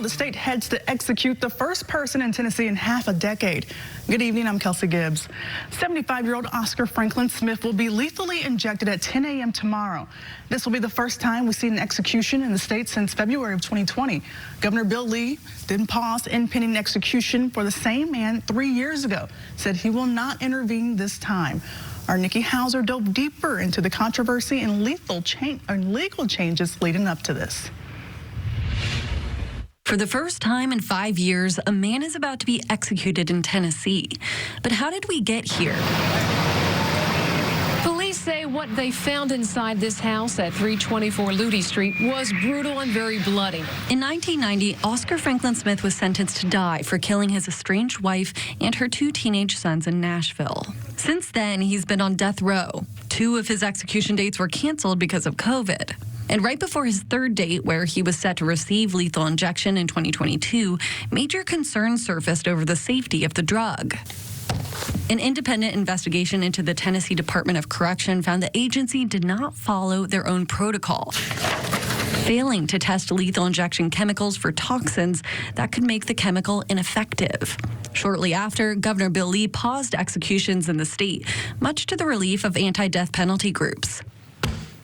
the state heads to execute the first person in Tennessee in half a decade. Good evening, I'm Kelsey Gibbs. 75-year-old Oscar Franklin Smith will be lethally injected at 10 a.m. tomorrow. This will be the first time we've seen an execution in the state since February of 2020. Governor Bill Lee didn't pause impending execution for the same man 3 years ago, said he will not intervene this time. Our Nikki Hauser dove deeper into the controversy and legal changes leading up to this. For the first time in 5 years, a man is about to be executed in Tennessee. But how did we get here? Police say what they found inside this house at 324 Luty Street was brutal and very bloody. In 1990, Oscar Franklin Smith was sentenced to die for killing his estranged wife and her 2 teenage sons in Nashville. Since then, he's been on death row. 2 of his execution dates were canceled because of COVID. And right before his 3rd date, where he was set to receive lethal injection in 2022, major concerns surfaced over the safety of the drug. An independent investigation into the Tennessee Department of Correction found the agency did not follow their own protocol, failing to test lethal injection chemicals for toxins that could make the chemical ineffective. Shortly after, Governor Bill Lee paused executions in the state, much to the relief of anti-death penalty groups.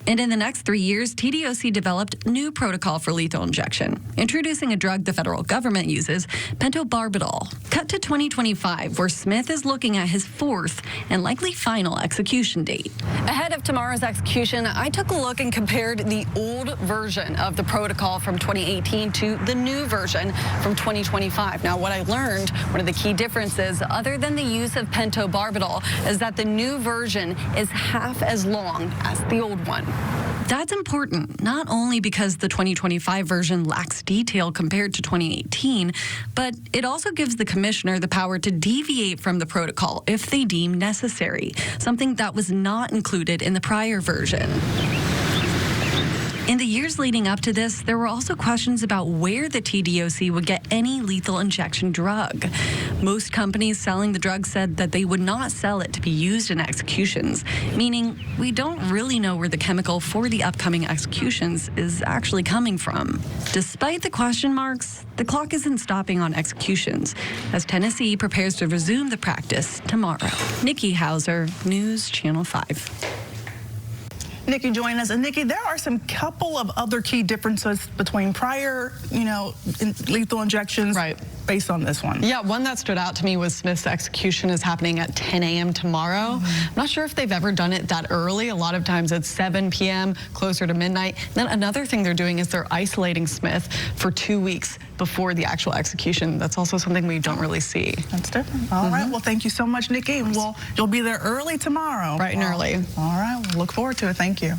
And in the next 3 years, TDOC developed new protocol for lethal injection, introducing a drug the federal government uses, pentobarbital. Cut to 2025, where Smith is looking at his 4th and likely final execution date. Ahead of tomorrow's execution, I took a look and compared the old version of the protocol from 2018 to the new version from 2025. Now, what I learned, one of the key differences, other than the use of pentobarbital, is that the new version is half as long as the old one. That's important, not only because the 2025 version lacks detail compared to 2018, but it also gives the commissioner the power to deviate from the protocol if they deem necessary, something that was not included in the prior version. In the years leading up to this, there were also questions about where the TDOC would get any lethal injection drug. Most companies selling the drug said that they would not sell it to be used in executions, meaning we don't really know where the chemical for the upcoming executions is actually coming from. Despite the question marks, the clock isn't stopping on executions, as Tennessee prepares to resume the practice tomorrow. Nikki Hauser, News Channel 5. Nikki joining us. And Nikki, there are some couple of other key differences between prior, lethal injections based on this one. Yeah, one that stood out to me was Smith's execution is happening at 10 a.m. tomorrow. I'm not sure if they've ever done it that early. A lot of times it's 7 p.m., closer to midnight. Then another thing they're doing is they're isolating Smith for 2 weeks before the actual execution. That's also something we don't really see. That's different. All right. Well, thank you so much, Nikki. Well, you'll be there early tomorrow. Bright and early. All right. We'll look forward to it. Thank you.